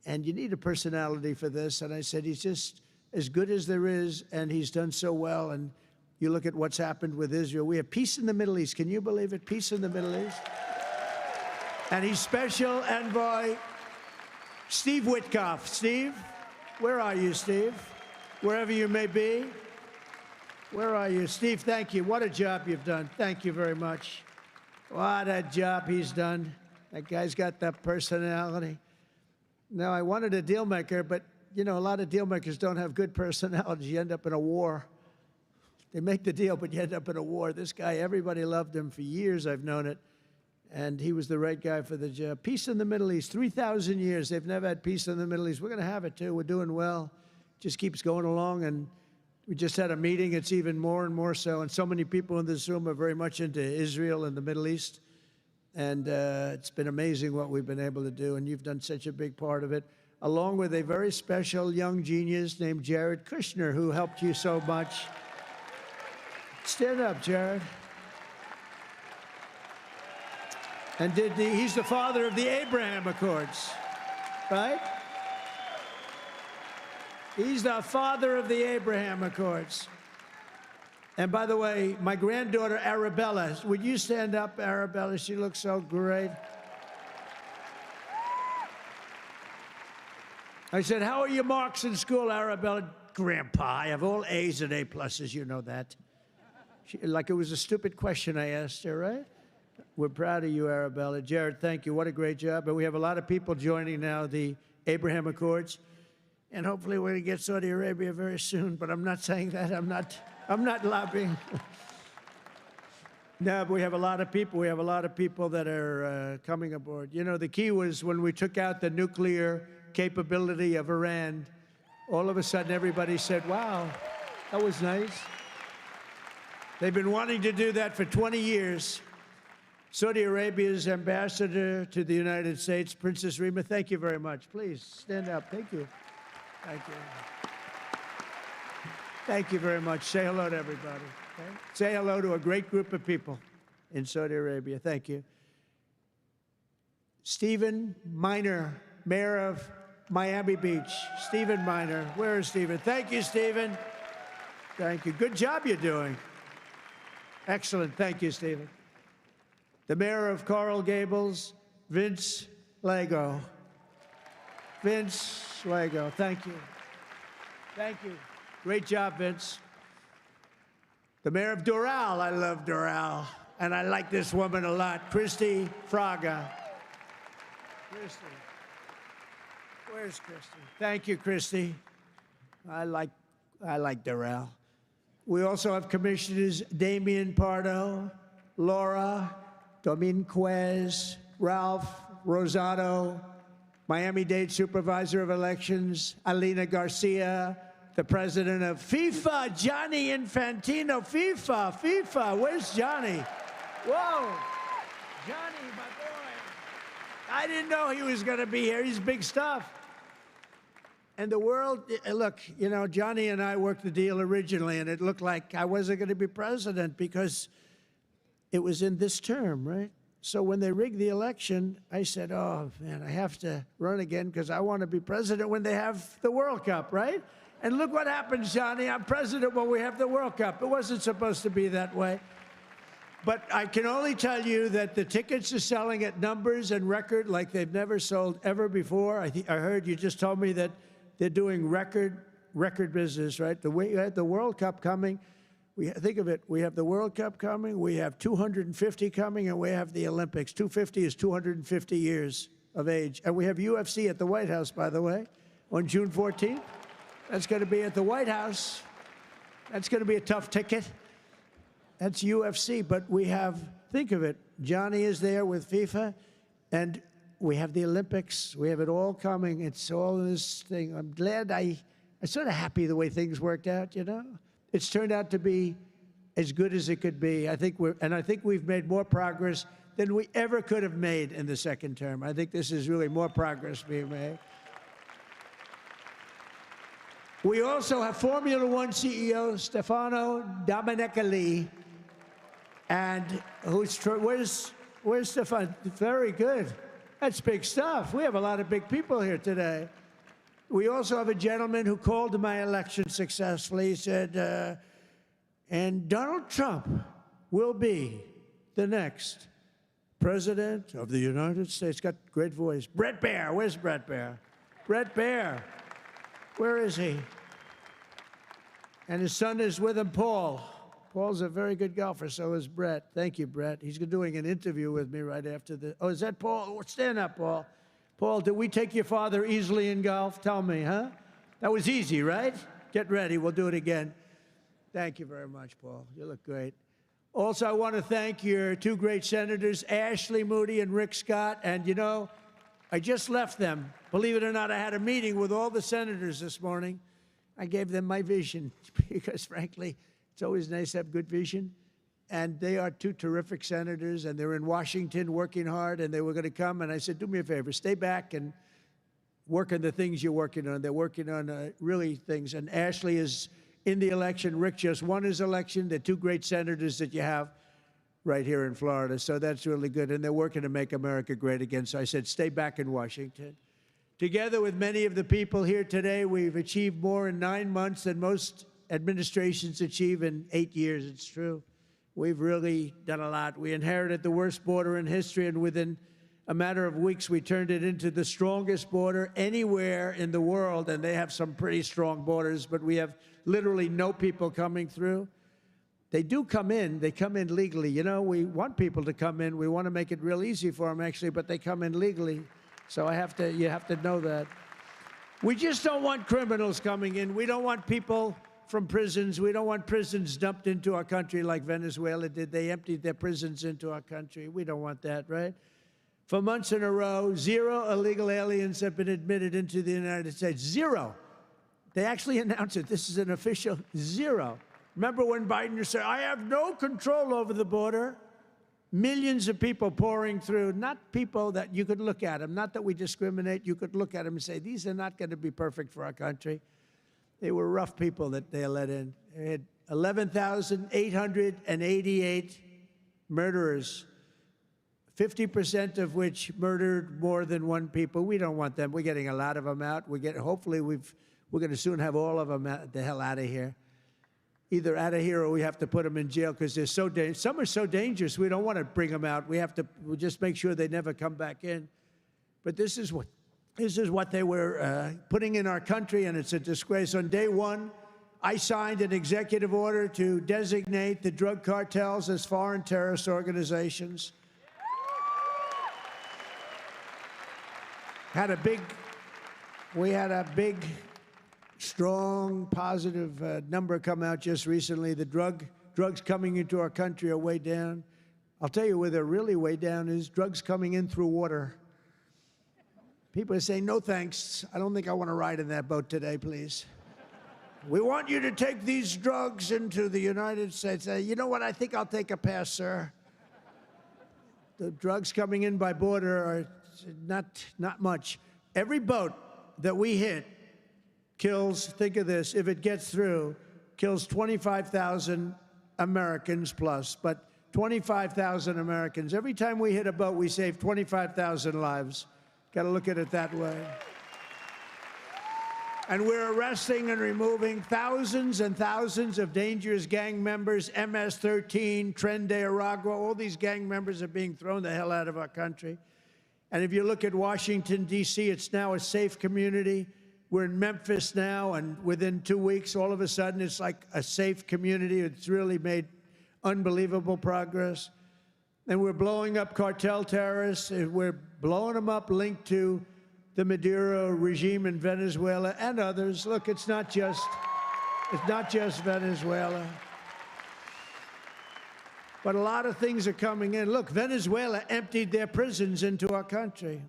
S1: And you need a personality for this. And I said, he's just as good as there is, and he's done so well. And you look at what's happened with Israel. We have peace in the Middle East. Can you believe it? Peace in the Middle East. And he's special envoy Steve Witkoff. Steve, where are you, Steve? Wherever you may be. Where are you? Steve, thank you. What a job you've done. Thank you very much. What a job he's done. That guy's got that personality. Now, I wanted a deal maker, but, you know, a lot of deal makers don't have good personalities. You end up in a war. They make the deal, but you end up in a war. This guy, everybody loved him for years. I've known it. And he was the right guy for the job. Peace in the Middle East. 3,000 years. They've never had peace in the Middle East. We're going to have it, too. We're doing well. Just keeps going along. And we just had a meeting. It's even more and more so. And so many people in this room are very much into Israel and the Middle East. And it's been amazing what we've been able to do. And you've done such a big part of it, along with a very special young genius named Jared Kushner, who helped you so much. Stand up, Jared. And he's the father of the Abraham Accords, right? He's the father of the Abraham Accords. And by the way, my granddaughter, Arabella, would you stand up, Arabella? She looks so great. I said, how are your marks in school, Arabella? Grandpa, I have all A's and A+, you know that. Like it was a stupid question I asked her, right? We're proud of you, Arabella. Jared, thank you. What a great job. But we have a lot of people joining now the Abraham Accords. And hopefully we're going to get Saudi Arabia very soon. But I'm not saying that. I'm not lobbying. No, but we have a lot of people. We have a lot of people that are coming aboard. You know, the key was when we took out the nuclear capability of Iran, all of a sudden everybody said, wow, That was nice. They've been wanting to do that for 20 years. Saudi Arabia's ambassador to the United States, Princess Rima, thank you very much. Please stand up. Thank you. Thank you. Thank you very much. Say hello to everybody. Okay? Say hello to a great group of people in Saudi Arabia. Thank you. Stephen Miner, Mayor of Miami Beach. Stephen Miner. Where is Stephen? Thank you, Stephen. Thank you. Good job you're doing. Excellent. Thank you, Stephen. The Mayor of Coral Gables, Vince Lago. Vince Lago. Thank you. Thank you. Great job, Vince. The Mayor of Doral. I love Doral. And I like this woman a lot. Christy Fraga. Christy. Where's Christy? Thank you, Christy. I like Doral. We also have Commissioners Damian Pardo, Laura Dominguez, Ralph Rosado, Miami-Dade Supervisor of Elections, Alina Garcia, the President of FIFA, Gianni Infantino. FIFA, where's Johnny? Whoa, Johnny, my boy. I didn't know he was going to be here. He's big stuff. And the world, look, you know, Johnny and I worked the deal originally, and it looked like I wasn't going to be president because it was in this term, right? So when they rigged the election, I said, oh, man, I have to run again because I want to be president when they have the World Cup, right? And look what happens, Johnny. I'm president when we have the World Cup. It wasn't supposed to be that way. But I can only tell you that the tickets are selling at numbers and record like they've never sold ever before. I heard you just told me that they're doing record business, right? We had the World Cup coming. Think of it, we have the World Cup coming, we have 250 coming, and we have the Olympics. 250 is 250 years of age. And we have UFC at the White House, by the way, on June 14th. That's going to be at the White House. That's going to be a tough ticket. That's UFC, but we have, think of it, Johnny is there with FIFA, and we have the Olympics. We have it all coming. It's all this thing. I'm glad I'm sort of happy the way things worked out, you know? It's turned out to be as good as it could be. I think we've made more progress than we ever could have made in the second term. I think this is really more progress being made. We also have Formula One CEO Stefano Domenicali, and where's Stefano? Very good. That's big stuff. We have a lot of big people here today. We also have a gentleman who called my election successfully. He said, and Donald Trump will be the next president of the United States. Got a great voice. Brett Baer. Where's Brett Baer? Brett Baer. Where is he? And his son is with him, Paul. Paul's a very good golfer, so is Brett. Thank you, Brett. He's doing an interview with me right after the... Oh, is that Paul? Stand up, Paul. Paul, did we take your father easily in golf? Tell me, huh? That was easy, right? Get ready. We'll do it again. Thank you very much, Paul. You look great. Also, I want to thank your two great senators, Ashley Moody and Rick Scott. And, you know, I just left them. Believe it or not, I had a meeting with all the senators this morning. I gave them my vision because, frankly, it's always nice to have good vision. And they are two terrific senators, and they're in Washington working hard, and they were going to come. And I said, do me a favor, stay back and work on the things you're working on. They're working on really things. And Ashley is in the election. Rick just won his election. They're two great senators that you have right here in Florida. So that's really good. And they're working to make America great again. So I said, stay back in Washington. Together with many of the people here today, we've achieved more in 9 months than most administrations achieve in 8 years. It's true. We've really done a lot. We inherited the worst border in history, and within a matter of weeks, we turned it into the strongest border anywhere in the world, and they have some pretty strong borders, but we have literally no people coming through. They do come in. They come in legally. You know, we want people to come in. We want to make it real easy for them, actually, but they come in legally. So you have to know that. We just don't want criminals coming in. We don't want people from prisons. We don't want prisons dumped into our country like Venezuela did. They emptied their prisons into our country. We don't want that, right? For months in a row, 0 illegal aliens have been admitted into the United States. 0. They actually announced it. This is an official 0. Remember when Biden said, I have no control over the border? Millions of people pouring through, not people that you could look at them, not that we discriminate. You could look at them and say, these are not going to be perfect for our country. They were rough people that they let in. They had 11,888 murderers, 50% of which murdered more than one people. We don't want them. We're getting a lot of them out. Hopefully, we're going to soon have all of them the hell out of here. Either out of here or we have to put them in jail because they're so dangerous. Some are so dangerous, we don't want to bring them out. We'll just make sure they never come back in. But this is what they were putting in our country, and it's a disgrace. On day one, I signed an executive order to designate the drug cartels as foreign terrorist organizations. We had a big, strong, positive number come out just recently. The drugs coming into our country are way down. I'll tell you where they're really way down is drugs coming in through water. People are saying, no thanks. I don't think I want to ride in that boat today, please. We want you to take these drugs into the United States. You know what? I think I'll take a pass, sir. The drugs coming in by border are not much. Every boat that we hit kills, think of this, if it gets through, kills 25,000 Americans plus, but 25,000 Americans. Every time we hit a boat, we save 25,000 lives. Got to look at it that way. And we're arresting and removing thousands and thousands of dangerous gang members, MS-13, Tren de Aragua, all these gang members are being thrown the hell out of our country. And if you look at Washington, D.C., it's now a safe community. We're in Memphis now, and within 2 weeks, all of a sudden, it's like a safe community. It's really made unbelievable progress. And we're blowing up cartel terrorists. We're blowing them up linked to the Maduro regime in Venezuela and others. Look, it's not just Venezuela. But a lot of things are coming in. Look, Venezuela emptied their prisons into our country.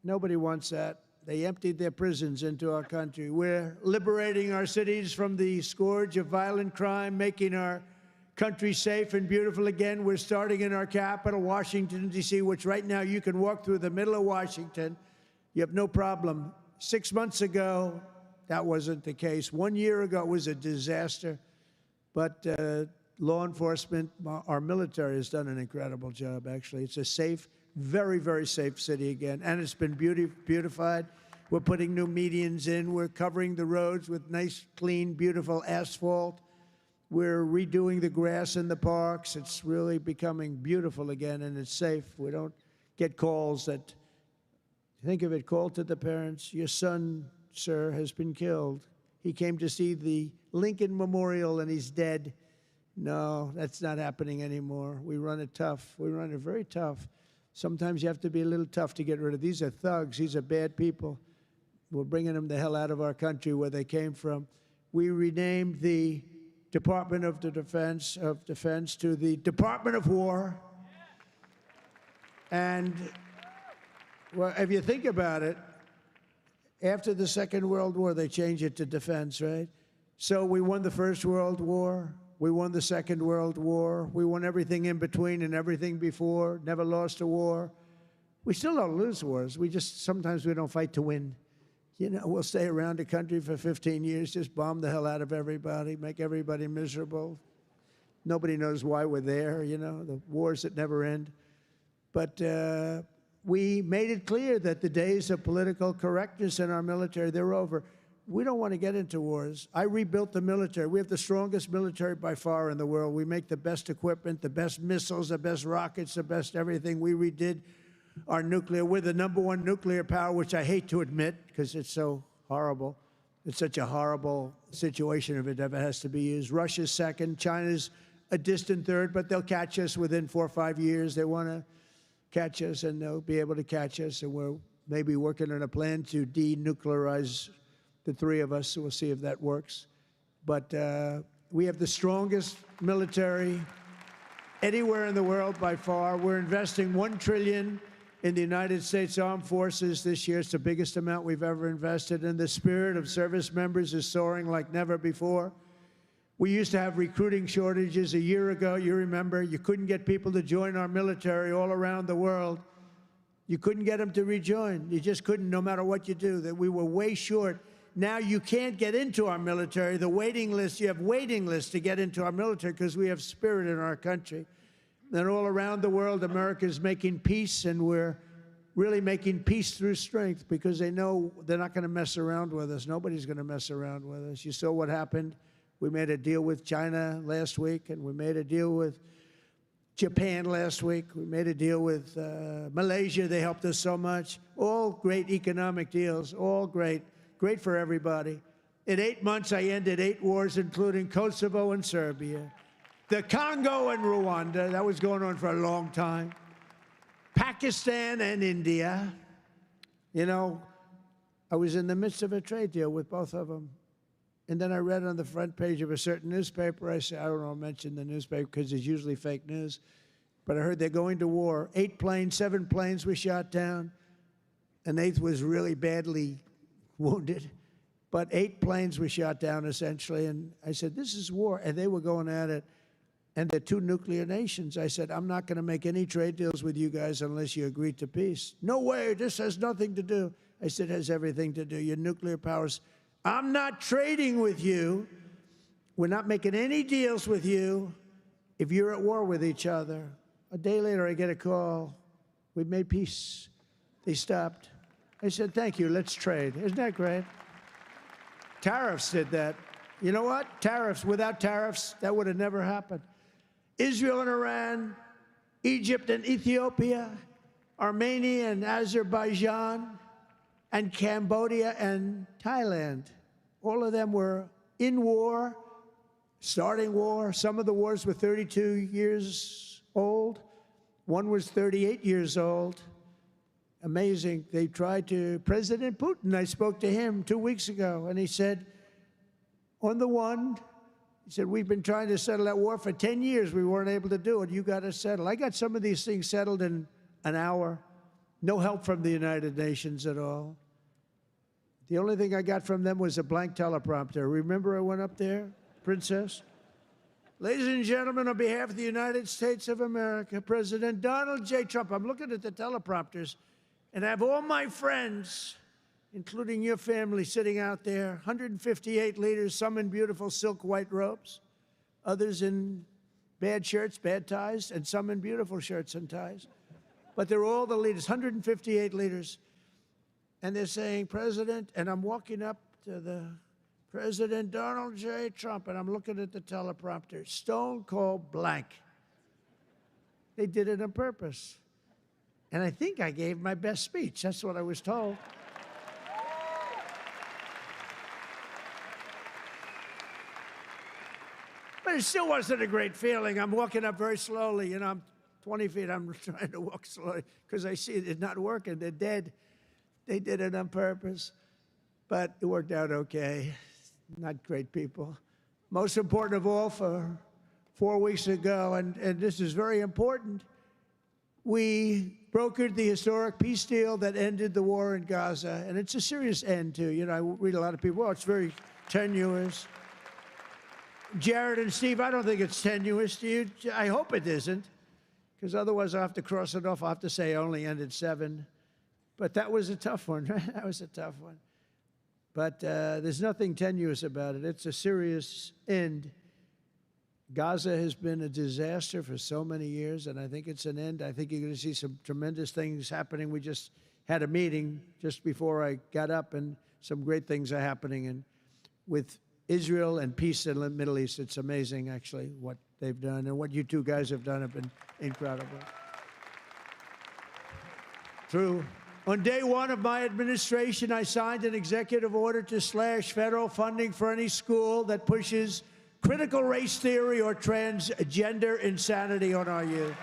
S1: Nobody wants that. They emptied their prisons into our country. We're liberating our cities from the scourge of violent crime, making our country safe and beautiful again. We're starting in our capital, Washington, D.C., which right now you can walk through the middle of Washington. You have no problem. 6 months ago, that wasn't the case. 1 year ago, it was a disaster. But law enforcement, our military has done an incredible job, actually. It's a safe, very, very safe city again. And it's been beautified. We're putting new medians in. We're covering the roads with nice, clean, beautiful asphalt. We're redoing the grass in the parks. It's really becoming beautiful again, and it's safe. We don't get calls that, think of it, call to the parents, your son, sir, has been killed. He came to see the Lincoln Memorial, and he's dead. No, that's not happening anymore. We run it tough. We run it very tough. Sometimes you have to be a little tough to get rid of. These are thugs. These are bad people. We're bringing them the hell out of our country where they came from. We renamed the Department of Defense to the Department of War. And well, if you think about it, after the Second World War, they changed it to defense, right? So we won the First World War. We won the Second World War. We won everything in between and everything before, never lost a war. We still don't lose wars. Sometimes we don't fight to win. You know, we'll stay around the country for 15 years, just bomb the hell out of everybody, make everybody miserable. Nobody knows why we're there, you know, the wars that never end. But we made it clear that the days of political correctness in our military, they're over. We don't want to get into wars. I rebuilt the military. We have the strongest military by far in the world. We make the best equipment, the best missiles, the best rockets, the best everything. We redid our nuclear. We're the #1 nuclear power, which I hate to admit because it's so horrible. It's such a horrible situation if it ever has to be used. Russia's second. China's a distant third, but they'll catch us within 4 or 5 years. They want to catch us, and they'll be able to catch us. And we're maybe working on a plan to denuclearize the three of us, so we'll see if that works. But we have the strongest military anywhere in the world by far. We're investing $1 trillion in the United States Armed Forces this year. It's the biggest amount we've ever invested, and the spirit of service members is soaring like never before. We used to have recruiting shortages a year ago. You remember, you couldn't get people to join our military all around the world. You couldn't get them to rejoin. You just couldn't, no matter what you do. That we were way short. Now you can't get into our military. The waiting list, you have waiting lists to get into our military because we have spirit in our country. And all around the world, America is making peace, and we're really making peace through strength because they know they're not going to mess around with us. Nobody's going to mess around with us. You saw what happened. We made a deal with China last week, and we made a deal with Japan last week. We made a deal with Malaysia. They helped us so much. All great economic deals, all great. Great for everybody. In 8 months, I ended 8 wars, including Kosovo and Serbia, the Congo and Rwanda. That was going on for a long time. Pakistan and India. You know, I was in the midst of a trade deal with both of them. And then I read on the front page of a certain newspaper, I said, I don't want to mention the newspaper because it's usually fake news, but I heard they're going to war. 8 planes, 7 planes were shot down. An 8th was really badly wounded. But 8 planes were shot down, essentially. And I said, this is war. And they were going at it. And they're 2 nuclear nations. I said, I'm not going to make any trade deals with you guys unless you agree to peace. No way, this has nothing to do. I said, it has everything to do. Your nuclear powers. I'm not trading with you. We're not making any deals with you if you're at war with each other. A day later, I get a call. We made peace. They stopped. I said, thank you, let's trade. Isn't that great? Tariffs did that. You know what? Tariffs. Without tariffs, that would have never happened. Israel and Iran, Egypt and Ethiopia, Armenia and Azerbaijan, and Cambodia and Thailand. All of them were in war, starting war. Some of the wars were 32 years old. One was 38 years old. Amazing. They tried to, President Putin, I spoke to him 2 weeks ago, and he said, on the one, he said, we've been trying to settle that war for 10 years. We weren't able to do it. You got to settle. I got some of these things settled in an hour. No help from the United Nations at all. The only thing I got from them was a blank teleprompter. Remember I went up there, Princess? Ladies and gentlemen, on behalf of the United States of America, President Donald J. Trump, I'm looking at the teleprompters, and I have all my friends, including your family, sitting out there, 158 leaders, some in beautiful silk white robes, others in bad shirts, bad ties, and some in beautiful shirts and ties. But they're all the leaders, 158 leaders. And they're saying, President, and I'm walking up to the President Donald J. Trump, and I'm looking at the teleprompter, stone cold blank. They did it on purpose. And I think I gave my best speech. That's what I was told. But it still wasn't a great feeling. I'm walking up very slowly. You know, I'm 20 feet. I'm trying to walk slowly because I see it's not working. They're dead. They did it on purpose. But it worked out okay. Not great people. Most important of all, for 4 weeks ago, and this is very important, we brokered the historic peace deal that ended the war in Gaza. And it's a serious end, too. You know, I read a lot of people, oh, it's very tenuous. Jared and Steve, I don't think it's tenuous to you. I hope it isn't, because otherwise I'll have to cross it off. I'll have to say I only ended 7. But that was a tough one, right? That was a tough one. But there's nothing tenuous about it. It's a serious end. Gaza has been a disaster for so many years, and I think it's an end. I think you're going to see some tremendous things happening. We just had a meeting just before I got up, and some great things are happening. And with Israel and peace in the Middle East, it's amazing, actually, what they've done. And what you two guys have done have been incredible. True. On day 1 of my administration, I signed an executive order to slash federal funding for any school that pushes critical race theory or transgender insanity on our youth.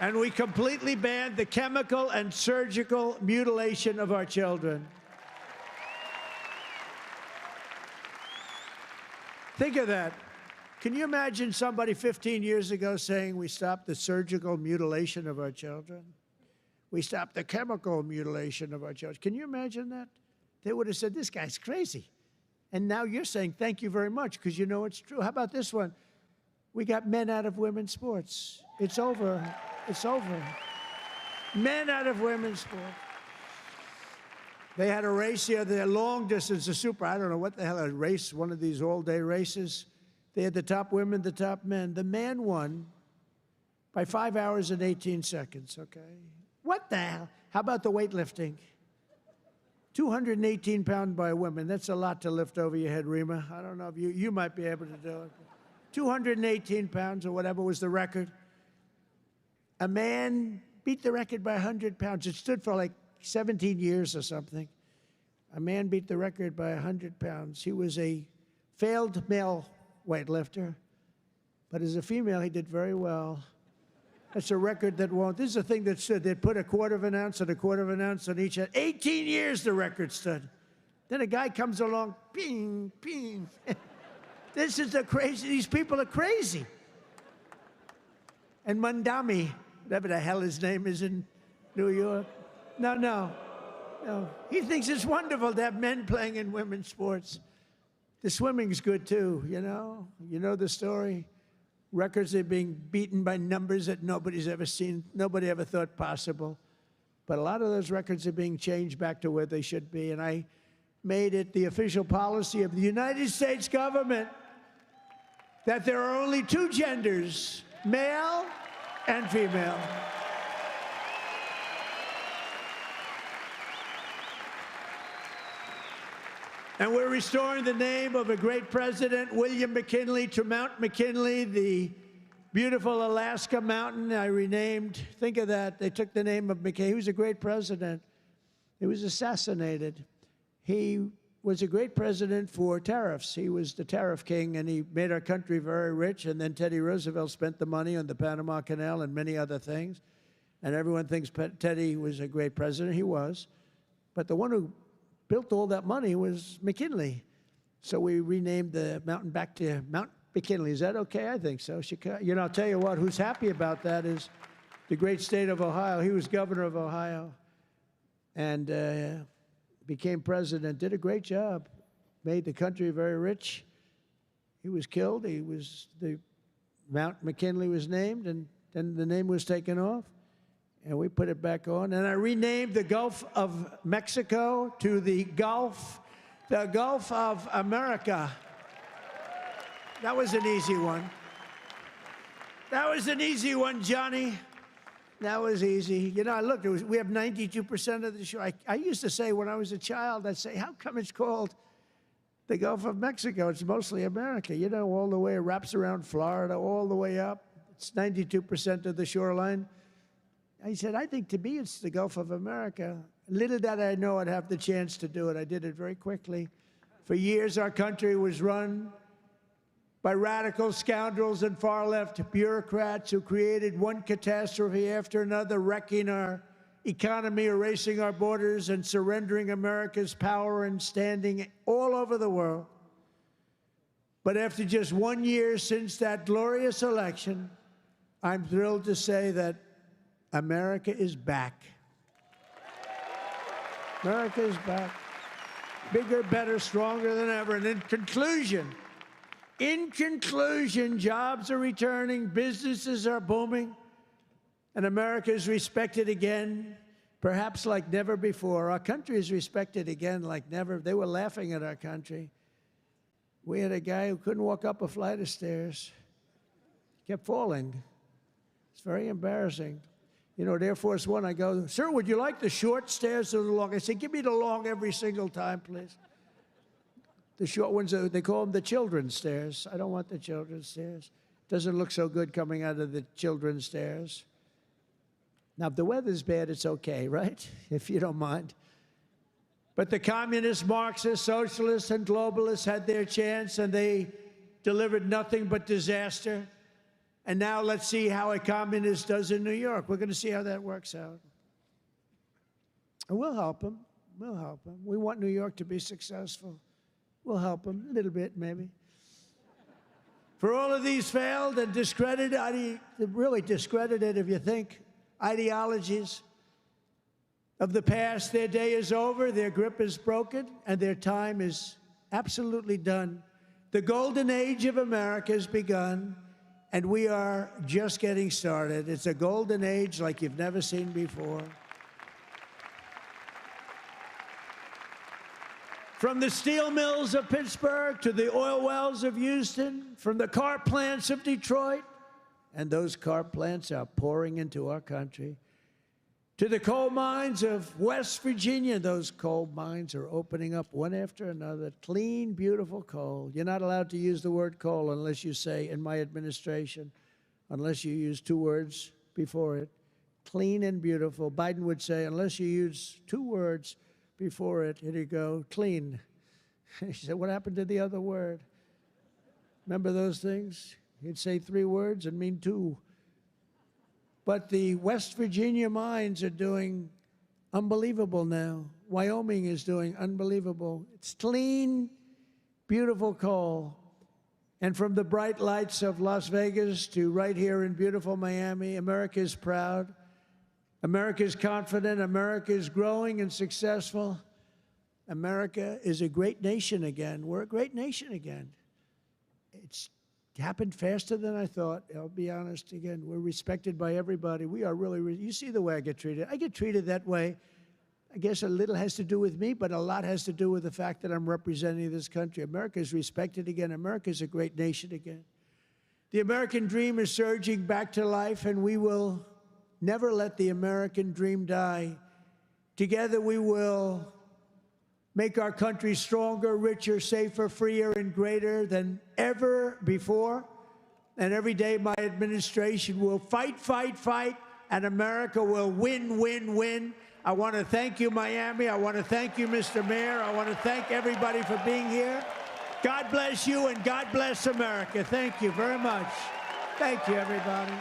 S1: And we completely banned the chemical and surgical mutilation of our children. Think of that. Can you imagine somebody 15 years ago saying we stopped the surgical mutilation of our children? We stopped the chemical mutilation of our children. Can you imagine that? They would have said, this guy's crazy. And now you're saying, thank you very much, because you know it's true. How about this one? We got men out of women's sports. It's over. It's over. Men out of women's sports. They had a race the other day, long distance, a super, I don't know what the hell, a race, one of these all-day races. They had the top women, the top men. The man won by 5 hours and 18 seconds, okay? What the hell? How about the weightlifting? 218 pounds by women. That's a lot to lift over your head, Rima. I don't know if you might be able to do it. 218 pounds or whatever was the record. A man beat the record by 100 pounds. It stood for like 17 years or something. A man beat the record by 100 pounds. He was a failed male weightlifter, but as a female, he did very well. That's a record that won't. This is a thing that stood. They'd put a quarter of an ounce and a quarter of an ounce on each. 18 years the record stood. Then a guy comes along, ping, ping. This is a crazy, these people are crazy. And Mandami, whatever the hell his name is in New York. No. He thinks it's wonderful to have men playing in women's sports. The swimming's good too, you know? You know the story? Records are being beaten by numbers that nobody's ever seen, nobody ever thought possible. But a lot of those records are being changed back to where they should be. And I made it the official policy of the United States government that there are only two genders, male and female. And we're restoring the name of a great president, William McKinley, to Mount McKinley, the beautiful Alaska mountain I renamed. Think of that. They took the name of McKinley. He was a great president. He was assassinated. He was a great president for tariffs. He was the tariff king, and he made our country very rich. And then Teddy Roosevelt spent the money on the Panama Canal and many other things. And everyone thinks Teddy was a great president. He was. But the one who built all that money was McKinley. So we renamed the mountain back to Mount McKinley. Is that okay? I think so. You know, I'll tell you what, who's happy about that is the great state of Ohio. He was governor of Ohio and became president, did a great job, made the country very rich. He was killed. Mount McKinley was named, and then the name was taken off. And we put it back on. And I renamed the Gulf of Mexico to the Gulf of America. That was an easy one. That was an easy one, Johnny. That was easy. You know, look, we have 92% of the shore. I used to say when I was a child, I'd say, how come it's called the Gulf of Mexico? It's mostly America. You know, all the way, it wraps around Florida, all the way up. It's 92% of the shoreline. I said, I think to me it's the Gulf of America. Little did I know I'd have the chance to do it. I did it very quickly. For years, our country was run by radical scoundrels and far-left bureaucrats who created one catastrophe after another, wrecking our economy, erasing our borders, and surrendering America's power and standing all over the world. But after just 1 year since that glorious election, I'm thrilled to say that America is back. America is back. Bigger, better, stronger than ever. And in conclusion, jobs are returning, businesses are booming, and America is respected again, perhaps like never before. Our country is respected again like never. They were laughing at our country. We had a guy who couldn't walk up a flight of stairs, kept falling. It's very embarrassing. You know, at Air Force One, I go, sir, would you like the short stairs or the long? I say, give me the long every single time, please. The short ones, they call them the children's stairs. I don't want the children's stairs. Doesn't look so good coming out of the children's stairs. Now, if the weather's bad, it's okay, right? If you don't mind. But the communists, Marxists, socialists, and globalists had their chance, and they delivered nothing but disaster. And now let's see how a communist does in New York. We're going to see how that works out. And we'll help them. We'll help them. We want New York to be successful. We'll help them a little bit, maybe. For all of these failed and discredited, really discredited if you think, ideologies of the past, their day is over, their grip is broken, and their time is absolutely done. The golden age of America has begun, and we are just getting started. It's a golden age like you've never seen before. From the steel mills of Pittsburgh to the oil wells of Houston, from the car plants of Detroit, and those car plants are pouring into our country, to the coal mines of West Virginia, those coal mines are opening up one after another. Clean, beautiful coal. You're not allowed to use the word coal unless you say, in my administration, unless you use 2 words before it. Clean and beautiful. Biden would say, unless you use 2 words before it, here you go, clean. He said, what happened to the other word? Remember those things? He'd say 3 words and mean 2. But the West Virginia mines are doing unbelievable now. Wyoming is doing unbelievable. It's clean, beautiful coal. And from the bright lights of Las Vegas to right here in beautiful Miami, America is proud. America is confident. America is growing and successful. America is a great nation again. We're a great nation again. It's happened faster than I thought. I'll be honest again. We're respected by everybody. We are really, you see the way I get treated. I get treated that way. I guess a little has to do with me, but a lot has to do with the fact that I'm representing this country. America is respected again. America is a great nation again. The American dream is surging back to life, and we will never let the American dream die. Together we will make our country stronger, richer, safer, freer, and greater than ever before. And every day my administration will fight, fight, fight, and America will win, win, win. I want to thank you, Miami. I want to thank you, Mr. Mayor. I want to thank everybody for being here. God bless you, and God bless America. Thank you very much. Thank you, everybody.